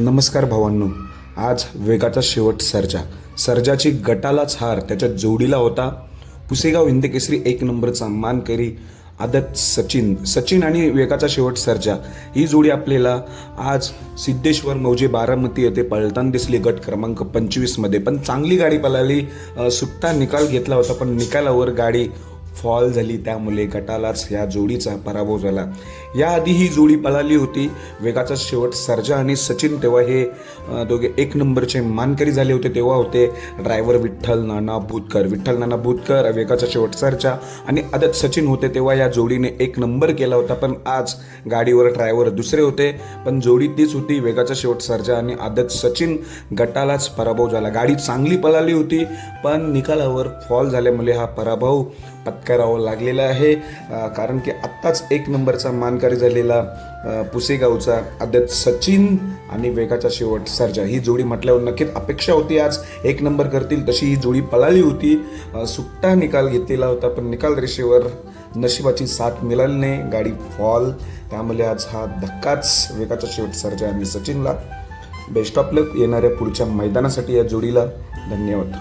नमस्कार भावांनो. आज वेगाचा शेवट सर्जाची गटालाच हार त्याच्या जोडीला होता. पुसेगाव हिंदकेसरी एक नंबरचा मानकरी आदत सचिन आणि वेगाचा शेवट सर्जा ही जोडी आपल्याला आज सिद्धेश्वर मौजे बारामती येथे पळताना दिसली गट क्रमांक 25 मध्ये. पण चांगली गाडी पळाली, सुट्टा निकाल घेतला होता, पण निकालावर गाडी फॉल झाली, त्यामुळे गटालाच या जोडीचा पराभव झाला. याआधी ही जोडी पळाली होती वेगाचा शेवट सर्जा आणि सचिन. तेव्हा हे दोघे एक नंबरचे मानकरी झाले होते. तेव्हा होते ड्रायव्हर विठ्ठल नाना भूतकर, वेगाचा शेवट सर्जा आणि आदत सचिन होते. तेव्हा या जोडीने एक नंबर केला होता. पण आज गाडीवर ड्रायव्हर दुसरे होते, पण जोडी तीच होती वेगाचा शेवट सर्जा आणि आदत सचिन. गटालाच पराभव झाला. गाडी चांगली पळाली होती, पण निकालावर फॉल झाल्यामुळे हा पराभव पत्करावं लागलेला आहे. कारण की आत्ताच एक नंबरचा मानकरी झालेला पुसेगावचा आदत सचिन आणि वेगाचा शेवट सर्जा ही जोडी म्हटल्यावर नक्कीच अपेक्षा होती आज एक नंबर करतील, तशी ही जोडी पळाली होती. सुट्टा निकाल घेतलेला होता, पण निकाल रेषेवर नशिबाची साथ मिळाली नाही, गाडी फॉल. त्यामुळे आज हा धक्काच वेगाचा शेवट सर्जा आणि सचिनला. बेस्ट ऑफ लक येणाऱ्या पुढच्या मैदानासाठी या जोडीला. धन्यवाद.